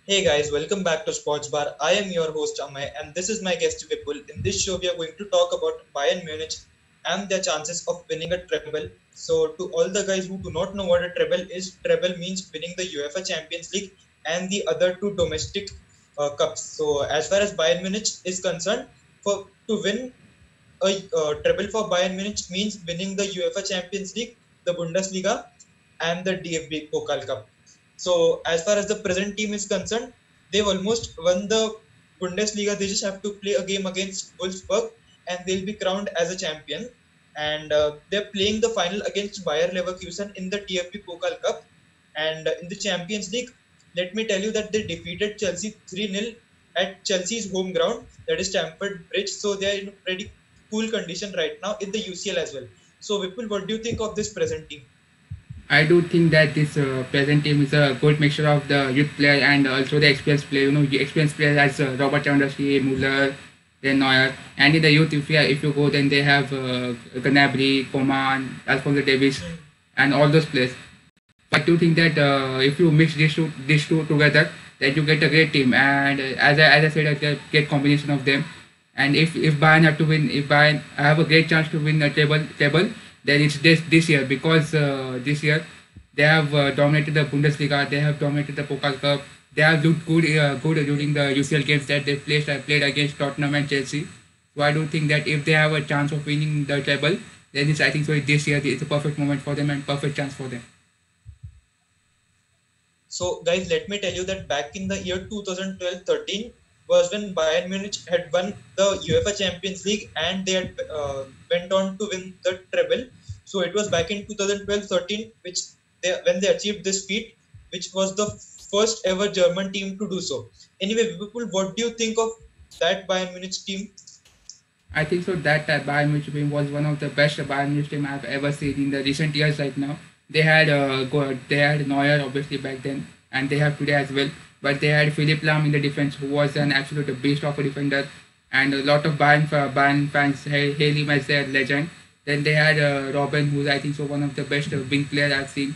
Hey guys, welcome back to Sports Bar. I am your host Amay and this is my guest Vipul. In this show, we are going to talk about Bayern Munich and their chances of winning a treble. So, to all the guys who do not know what a treble means winning the UEFA Champions League and the other two domestic cups. So, as far as Bayern Munich is concerned, for to win a treble for Bayern Munich means winning the UEFA Champions League, the Bundesliga, and the DFB Pokal Cup. So, as far as the present team is concerned, they've almost won the Bundesliga. They just have to play a game against Wolfsburg, and they'll be crowned as a champion. And they're playing the final against Bayer Leverkusen in the TFB Pokal Cup. And in the Champions League, let me tell you that they defeated Chelsea 3-0 at Chelsea's home ground, that is Stamford Bridge. So they are in pretty cool condition right now in the UCL as well. So Vipul, what do you think of this present team? I do think that this present team is a good mixture of the youth player and also the experienced player. The experienced players as Robert Lewandowski, Muller, then Neuer. And in the youth, if you go, then they have Gnabry, Coman, Alphonso Davies, Hmm. and all those players. I do think that if you mix these two together, that you get a great team. And as I said, a great combination of them. And if Bayern have to win, if Bayern have a great chance to win a table, then it's this year because this year they have dominated the Bundesliga, they have dominated the Pokal Cup, they have looked good during the UCL games that they played against Tottenham and Chelsea. So I do think that if they have a chance of winning the table, then I think so this year it's a perfect moment for them and perfect chance for them. So, guys, let me tell you that back in the year 2012-13 was when Bayern Munich had won the UEFA Champions League and they had went on to win the treble. So it was back in 2012-13 which when they achieved this feat, which was the first ever German team to do so. Anyway, people, what do you think of that Bayern Munich team? I think so that Bayern Munich team was one of the best Bayern Munich team I've ever seen in the recent years. Right now, they had Neuer obviously back then, and they have today as well. But they had Philipp Lahm in the defense, who was an absolute beast of a defender, and a lot of Bayern fans hail him as their legend. Then they had Robben, who's I think so one of the best wing players I've seen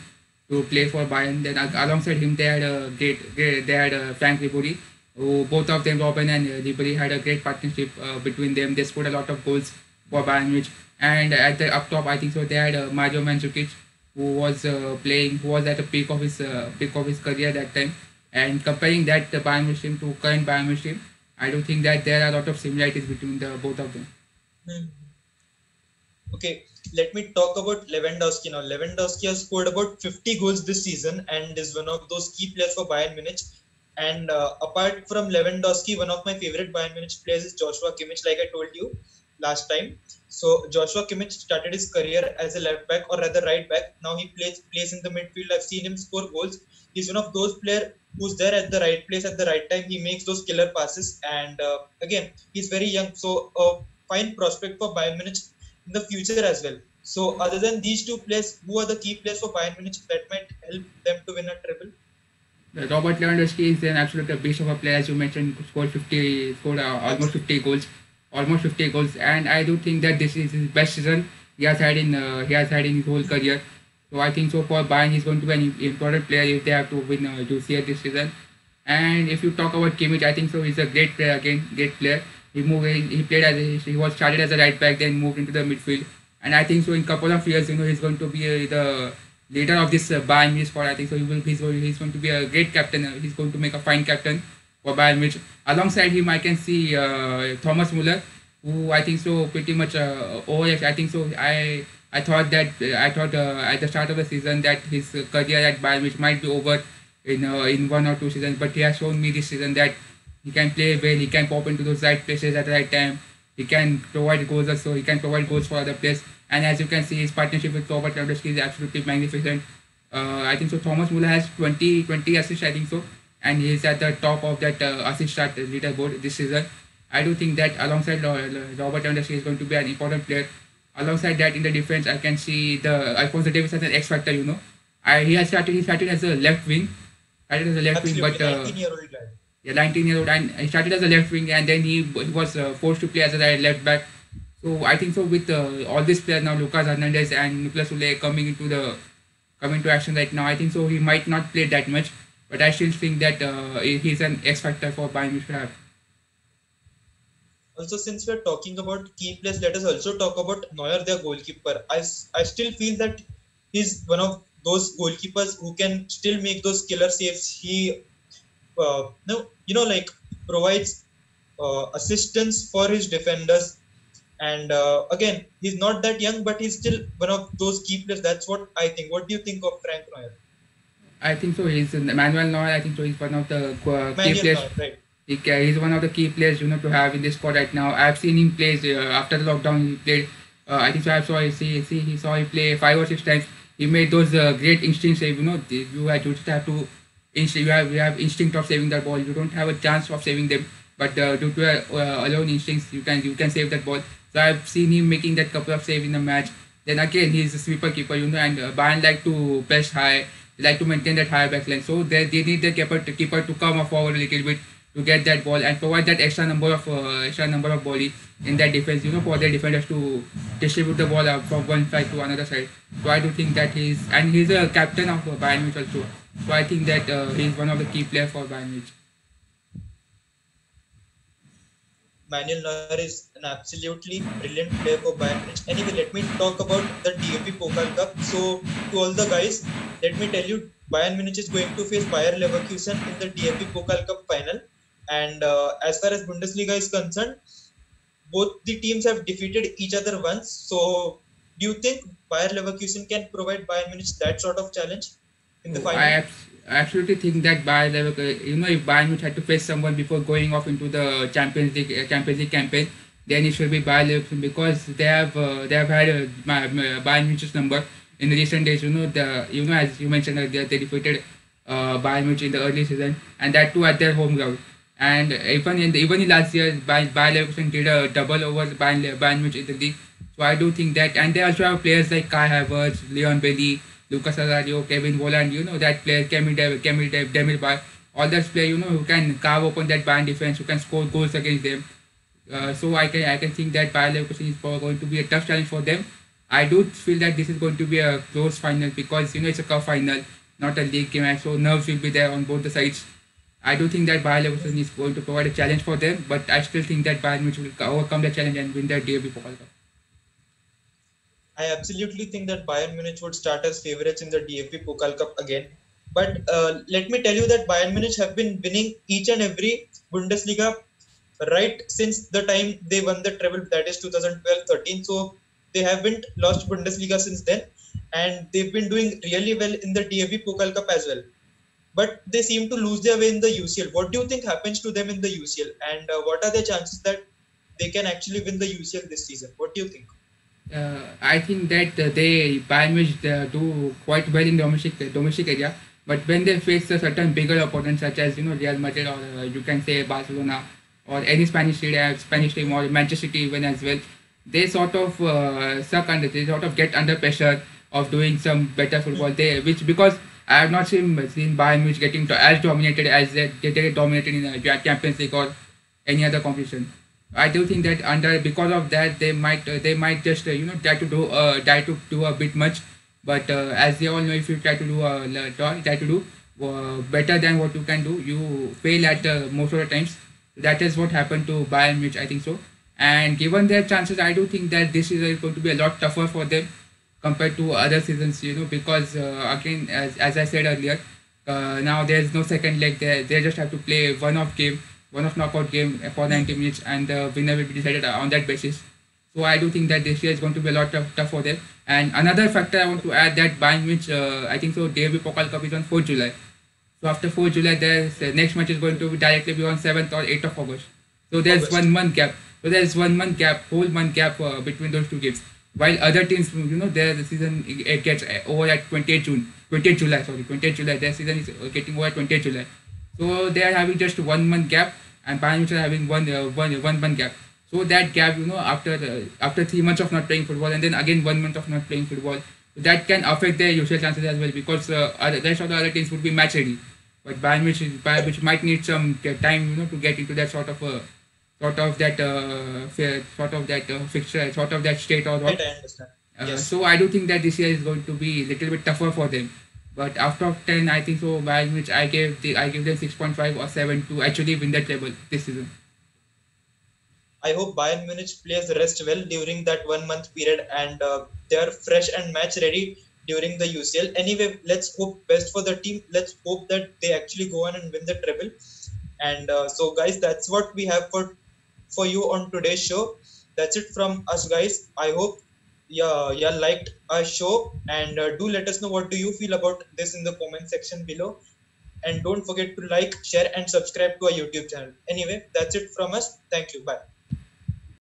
to play for Bayern. Then alongside him, they had they had Frank Ribery, who both of them, Robin and Ribery, had a great partnership between them. They scored a lot of goals for Bayern Munich. And at the up top, I think so they had Mario Mandzukic, who was at the peak of his career that time. And comparing that the Bayern Munich team to current Bayern Munich team, I do think that there are a lot of similarities between the both of them. Hmm. Okay, let me talk about Lewandowski now. Lewandowski has scored about 50 goals this season and is one of those key players for Bayern Munich. And apart from Lewandowski, one of my favorite Bayern Munich players is Joshua Kimmich, like I told you last time. So Joshua Kimmich started his career as a left back or rather right back. Now he plays in the midfield. I've seen him score goals. He's one of those players who's there at the right place at the right time. He makes those killer passes. And again, he's very young, so a fine prospect for Bayern Munich in the future as well. So other than these two players, who are the key players for Bayern Munich that might help them to win a treble? Robert Lewandowski is an absolute beast of a player, as you mentioned, scored almost 50 goals, and I do think that this is his best season he has had in his whole career. So I think so for Bayern, he's going to be an important player if they have to win UCL this season. And if you talk about Kimmich, I think so he's a great player again, great player. He played he was started as a right back, then moved into the midfield, and I think so in couple of years, he's going to be the leader of this Bayern Munich squad. I think so he's going to be a great captain. He's going to make a fine captain for Bayern Munich. Alongside him, I can see Thomas Muller, who I think so pretty much over. I think so. I thought at the start of the season that his career at Bayern Munich might be over in 1 or 2 seasons, but he has shown me this season that he can play well. He can pop into those right places at the right time. He can provide goals also. He can provide goals for other players. And as you can see, his partnership with Robert Lewandowski is absolutely magnificent. I think so. Thomas Muller has 20 assists, I think so, and he's at the top of that assist chart leaderboard this season. I do think that alongside Robert Lewandowski is going to be an important player. Alongside that, in the defense, I can see the Alphonso Davies as an X factor. He started as a left wing, Absolutely, but 19-year-old guy. yeah, 19-year-old, and he started as a left wing, and then he was forced to play as a left back. So I think so with all these players now, Lucas Hernandez and Nicolas Sule coming to action right now. I think so he might not play that much, but I still think that he's an X factor for Bayern Munich to have. Also, since we're talking about key players, let us also talk about Neuer, their goalkeeper. I still feel that he's one of those goalkeepers who can still make those killer saves. He, no, like provides assistance for his defenders. And again, he's not that young, but he's still one of those key players. That's what I think. What do you think of Frank Neuer? I think so. He's Manuel Neuer. I think so. He's one of the key Manuel players. Neuer, right? He's one of the key players, to have in this squad right now. I've seen him play after the lockdown. He played. I think so. I saw. He saw him play 5 or 6 times. He made those great instinct save. You just have to. You have instinct of saving that ball. You don't have a chance of saving them, but due to alone instincts, you can save that ball. So I've seen him making that couple of saves in the match. Then again, he's a sweeper keeper, and Bayern like to press high, they like to maintain that high backline. So they need the keeper to come forward a little bit to get that ball and provide that extra number of body in that defense, for their defenders to distribute the ball out from one side to another side. So I do think that he's a captain of Bayern Munich also. So I think that he's one of the key players for Bayern Munich. Manuel Neuer is an absolutely brilliant player for Bayern Munich. Anyway, let me talk about the DFB Pokal Cup. So, to all the guys, let me tell you, Bayern Munich is going to face Bayer Leverkusen in the DFB Pokal Cup final. And as far as Bundesliga is concerned, both the teams have defeated each other once. So, do you think Bayer Leverkusen can provide Bayern Munich that sort of challenge in the Oh, final? I absolutely think that Bayern Leverkusen, if Bayern Munich had to face someone before going off into the Champions League campaign, then it should be Bayern Leverkusen because they have had Bayern Munich's number in the recent days. As you mentioned earlier, they defeated Bayern Munich in the early season, and that too at their home ground. And even in last year, Bayern Leverkusen did a double over Bayern Munich in the league. So I do think that, and they also have players like Kai Havertz, Leon Bailey, Lucas Alario, Kevin Volland, that player, Demirbay, all those players, who can carve open that Bayern defense, who can score goals against them. So I can think that Bayer Leverkusen is going to be a tough challenge for them. I do feel that this is going to be a close final because it's a cup final, not a league game, and so nerves will be there on both the sides. I do think that Bayer Leverkusen is going to provide a challenge for them, but I still think that Bayern Munich will overcome the challenge and win their DFB Pokal Cup. I absolutely think that Bayern Munich would start as favorites in the DFB Pokal Cup again. But let me tell you that Bayern Munich have been winning each and every Bundesliga right since the time they won the treble, that is 2012-13. So they haven't lost Bundesliga since then, and they've been doing really well in the DFB Pokal Cup as well. But they seem to lose their way in the UCL. What do you think happens to them in the UCL, and what are the chances that they can actually win the UCL this season? What do you think? I think that they Bayern Munich do quite well in domestic area, but when they face a certain bigger opponents such as Real Madrid or you can say Barcelona or any Spanish team or Manchester City even as well, they sort of they sort of get under pressure of doing some better football. Which because I have not seen Bayern Munich getting as dominated as they get dominated in the Champions League or any other competition. I do think that because of that they might just try to do a bit much, but as they all know, if you try to do better than what you can do, you fail at most of the times. That is what happened to Bayern Munich, I think so. And given their chances, I do think that this is going to be a lot tougher for them compared to other seasons. Because again, as I said earlier, now there's no second leg. They just have to play one of knockout game for 90 minutes, and the winner will be decided on that basis. So I do think that this year is going to be a lot tough for them. And another factor I want to add that Bayern Munich, I think so, DFB Pokal Cup is on 4th July. So after 4th July, the next match is going to be directly be on 7th or 8th of August. So there's August. 1 month gap. So there's 1 month gap, whole month gap between those two games. While other teams, the season it gets over at 28th June, 20th July, sorry, 20th July. Their season is getting over at 20th July. So they are having just 1 month gap, and Bayern Munich are having one month gap. So that gap, after 3 months of not playing football, and then again 1 month of not playing football, that can affect their usual chances as well because the rest of the other teams would be match ready. But Bayern Munich might need some time, to get into that sort of that fixture, sort of that state or what. Right, I understand. Yes. So I do think that this year is going to be a little bit tougher for them. But out of 10, I think so. Bayern Munich, I give them 6.5 or 7 to actually win the treble this season. I hope Bayern Munich plays rest well during that 1 month period, and they are fresh and match ready during the UCL. Anyway, let's hope best for the team. Let's hope that they actually go on and win the treble. And so, guys, that's what we have for you on today's show. That's it from us, guys. I hope yeah liked our show, and do let us know what do you feel about this in the comment section below. And don't forget to like, share, and subscribe to our YouTube channel. Anyway, that's it from us. Thank you. Bye.